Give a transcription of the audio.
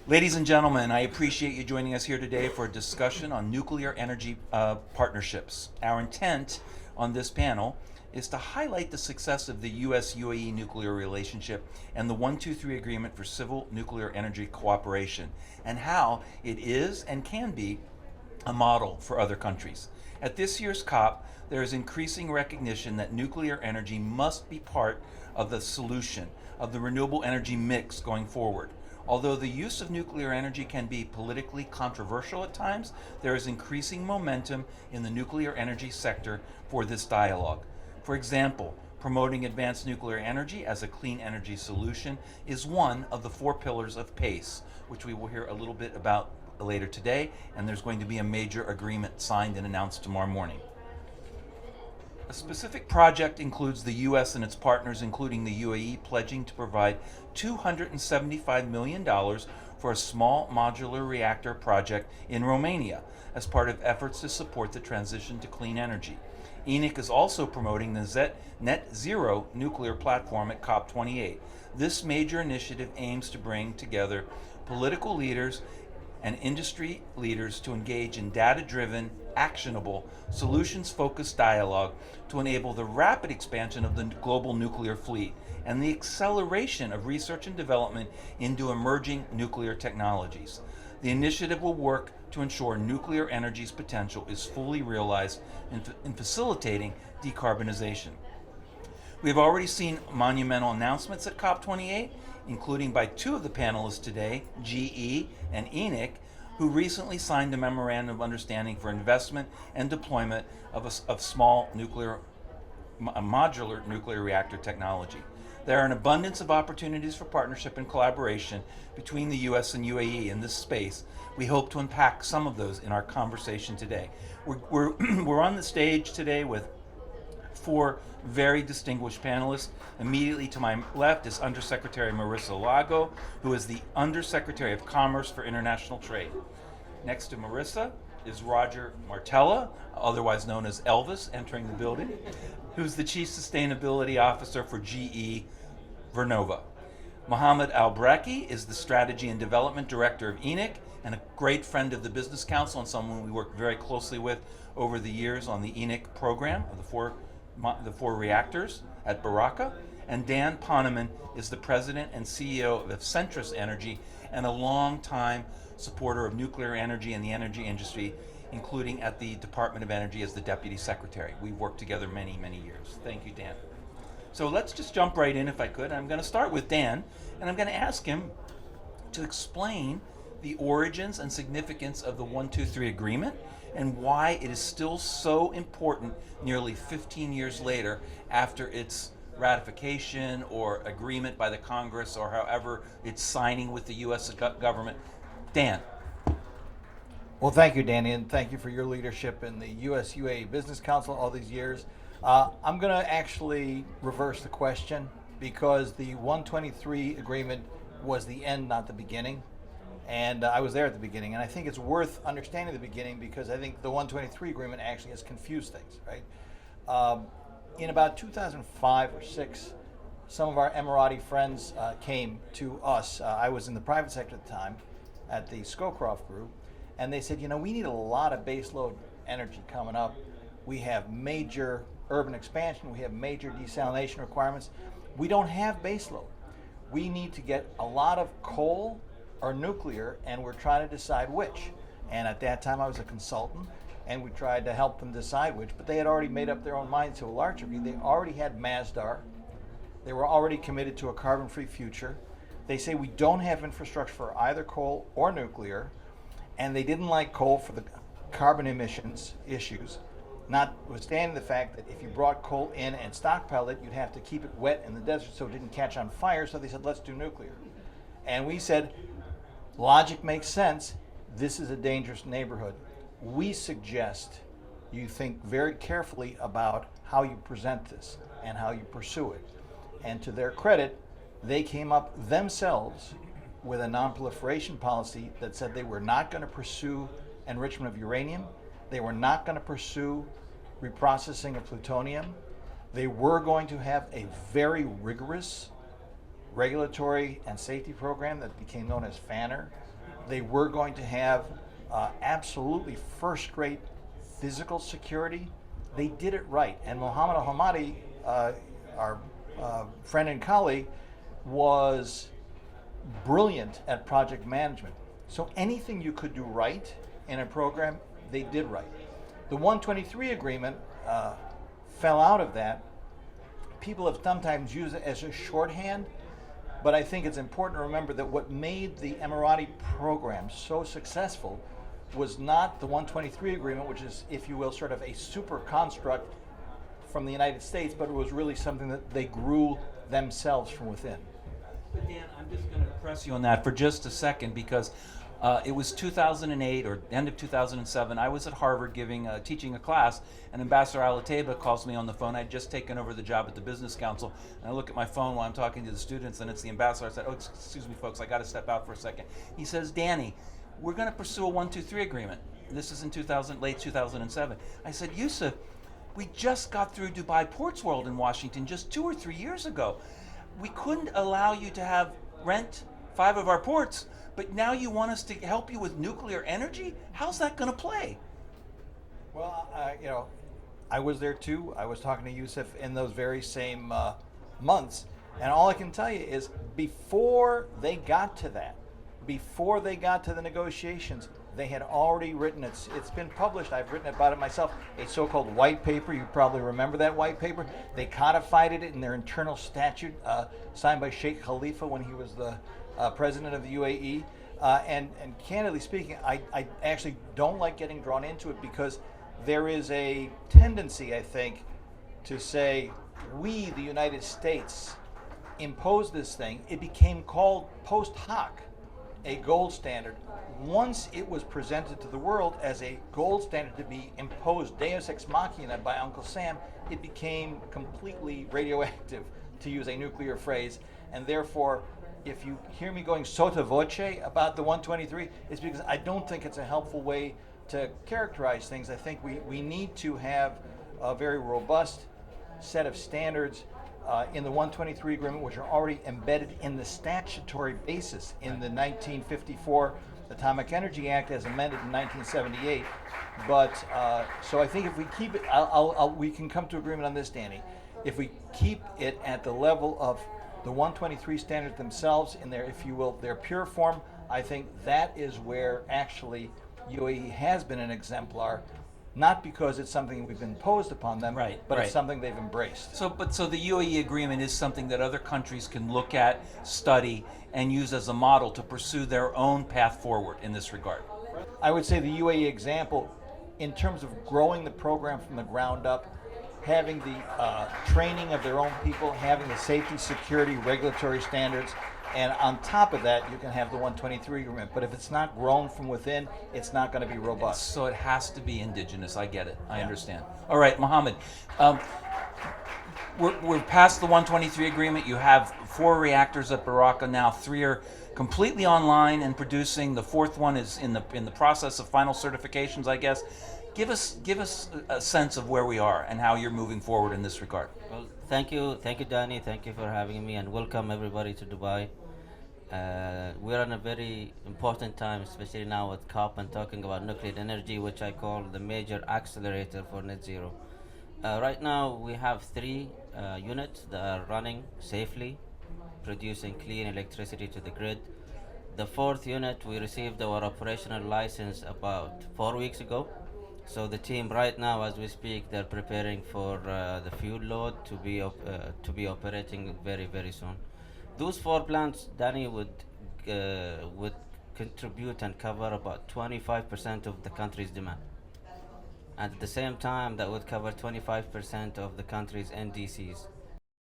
Ladies and gentlemen, I appreciate you joining us here today for a discussion on nuclear energy partnerships. Our intent on this panel is to highlight the success of the U.S.-UAE nuclear relationship and the 123 Agreement for Civil Nuclear Energy Cooperation, and how it is and can be a model for other countries. At this year's COP, there is increasing recognition that nuclear energy must be part of the solution of the renewable energy mix going forward. Although the use of nuclear energy can be politically controversial at times, there is increasing momentum in the nuclear energy sector for this dialogue. For example, promoting advanced nuclear energy as a clean energy solution is one of the 4 pillars of PACE, which we will hear a little bit about later today, and there's going to be a major agreement signed and announced tomorrow morning. A specific project includes the U.S. and its partners, including the UAE, pledging to provide $275 million for a small modular reactor project in Romania as part of efforts to support the transition to clean energy. ENEC is also promoting the net zero nuclear platform at COP28. This major initiative aims to bring together political leaders and industry leaders to engage in data-driven, actionable, solutions-focused dialogue to enable the rapid expansion of the global nuclear fleet and the acceleration of research and development into emerging nuclear technologies. The initiative will work to ensure nuclear energy's potential is fully realized in facilitating decarbonization. We have already seen monumental announcements at COP28, including by 2 of the panelists today, GE and ENEC, who recently signed a memorandum of understanding for investment and deployment of small modular nuclear reactor technology. There are an abundance of opportunities for partnership and collaboration between the U.S. and UAE in this space. We hope to unpack some of those in our conversation today. We're on the stage today with 4 very distinguished panelists. Immediately to my left is Undersecretary Marisa Lago, who is the Undersecretary of Commerce for International Trade. Next to Marisa is Roger Martella, otherwise known as Elvis, entering the building, who's the Chief Sustainability Officer for GE Vernova. Mohamed Braiki is the Strategy and Development Director of ENEC and a great friend of the Business Council and someone we worked very closely with over the years on the ENEC program of the 4 reactors at Baraka. And Dan Poneman is the President and CEO of Centrus Energy and a long-time supporter of nuclear energy and the energy industry, including at the Department of Energy as the Deputy Secretary. We've worked together many, many years. Thank you, Dan. So let's just jump right in if I could. I'm going to start with Dan, and I'm going to ask him to explain the origins and significance of the 123 agreement and why it is still so important nearly 15 years later after its ratification or agreement by the Congress or however it's signing with the U.S. government. Dan. Well, thank you, Danny, and thank you for your leadership in the U.S.-UAE Business Council all these years. I'm going to actually reverse the question because the 123 agreement was the end, not the beginning. And I was there at the beginning, and I think it's worth understanding the beginning because I think the 123 agreement actually has confused things, right? In about 2005 or 6, some of our Emirati friends came to us. I was in the private sector at the time at the Scowcroft Group, and they said, we need a lot of baseload energy coming up. We have major urban expansion. We have major desalination requirements. We don't have baseload. We need to get a lot of coal or nuclear, and we're trying to decide which. And at that time I was a consultant, and we tried to help them decide which, but they had already made up their own minds to a large degree. They already had Masdar. They were already committed to a carbon-free future. They say we don't have infrastructure for either coal or nuclear, and they didn't like coal for the carbon emissions issues, notwithstanding the fact that if you brought coal in and stockpiled it, you'd have to keep it wet in the desert so it didn't catch on fire, so they said, let's do nuclear. And we said, logic makes sense. This is a dangerous neighborhood. We suggest you think very carefully about how you present this and how you pursue it. And to their credit, they came up themselves with a non-proliferation policy that said they were not going to pursue enrichment of uranium. They were not going to pursue reprocessing of plutonium. They were going to have a very rigorous regulatory and safety program that became known as FANR, they were going to have absolutely first-rate physical security. They did it right. And Mohamed Al-Hamadi, our friend and colleague, was brilliant at project management. So anything you could do right in a program, they did right. The 123 agreement fell out of that. People have sometimes used it as a shorthand, but I think it's important to remember that what made the Emirati program so successful was not the 123 agreement, which is, if you will, sort of a super construct from the United States, but it was really something that they grew themselves from within. But Dan, I'm just going to press you on that for just a second, because it was 2008 or end of 2007. I was at Harvard teaching a class, and Ambassador Alateba calls me on the phone. I'd just taken over the job at the Business Council, and I look at my phone while I'm talking to the students, and it's the ambassador. I said, "Oh, excuse me, folks, I got to step out for a second." He says, "Danny, we're going to pursue a 123 agreement." This is in late 2007. I said, "Yusuf, we just got through Dubai Ports World in Washington just 2 or 3 years ago. We couldn't allow you to rent 5 of our ports, but now you want us to help you with nuclear energy? How's that going to play?" Well, I was there too. I was talking to Yusuf in those very same months, and all I can tell you is before they got to that, before they got to the negotiations, they had already written it. It's been published. I've written about it myself. A so-called white paper. You probably remember that white paper. They codified it in their internal statute, signed by Sheikh Khalifa when he was the president of the UAE. And candidly speaking, I actually don't like getting drawn into it, because there is a tendency, I think, to say we, the United States, imposed this thing. It became called post hoc a gold standard. Once it was presented to the world as a gold standard to be imposed deus ex machina by Uncle Sam, it became completely radioactive, to use a nuclear phrase. And therefore, if you hear me going sotto voce about the 123, it's because I don't think it's a helpful way to characterize things. I think we need to have a very robust set of standards in the 123 agreement, which are already embedded in the statutory basis in the 1954 Atomic Energy Act as amended in 1978. But so I think if we keep it, we can come to agreement on this, Danny. If we keep it at the level of the 123 standards themselves in their, if you will, their pure form, I think that is where actually UAE has been an exemplar. Not because it's something we've imposed upon them, but it's something they've embraced. So the UAE agreement is something that other countries can look at, study, and use as a model to pursue their own path forward in this regard. I would say the UAE example, in terms of growing the program from the ground up, having the training of their own people, having the safety, security, regulatory standards, and on top of that, you can have the 123 agreement. But if it's not grown from within, it's not going to be robust. So it has to be indigenous. I get it. I understand. All right, Mohamed. We're past the 123 agreement. You have 4 reactors at Baraka now. 3 are completely online and producing. The 4th one is in the process of final certifications, I guess. Give us a sense of where we are and how you're moving forward in this regard. Well, thank you, Danny. Thank you for having me, and welcome everybody to Dubai. We're in a very important time, especially now with COP and talking about nuclear energy, which I call the major accelerator for net zero. Right now, we have 3 units that are running safely, producing clean electricity to the grid. The 4th unit, we received our operational license about 4 weeks ago. So the team right now, as we speak, they're preparing for the fuel load to be operating very, very soon. Those 4 plants, Danny, would contribute and cover about 25% of the country's demand. And at the same time, that would cover 25% of the country's NDCs.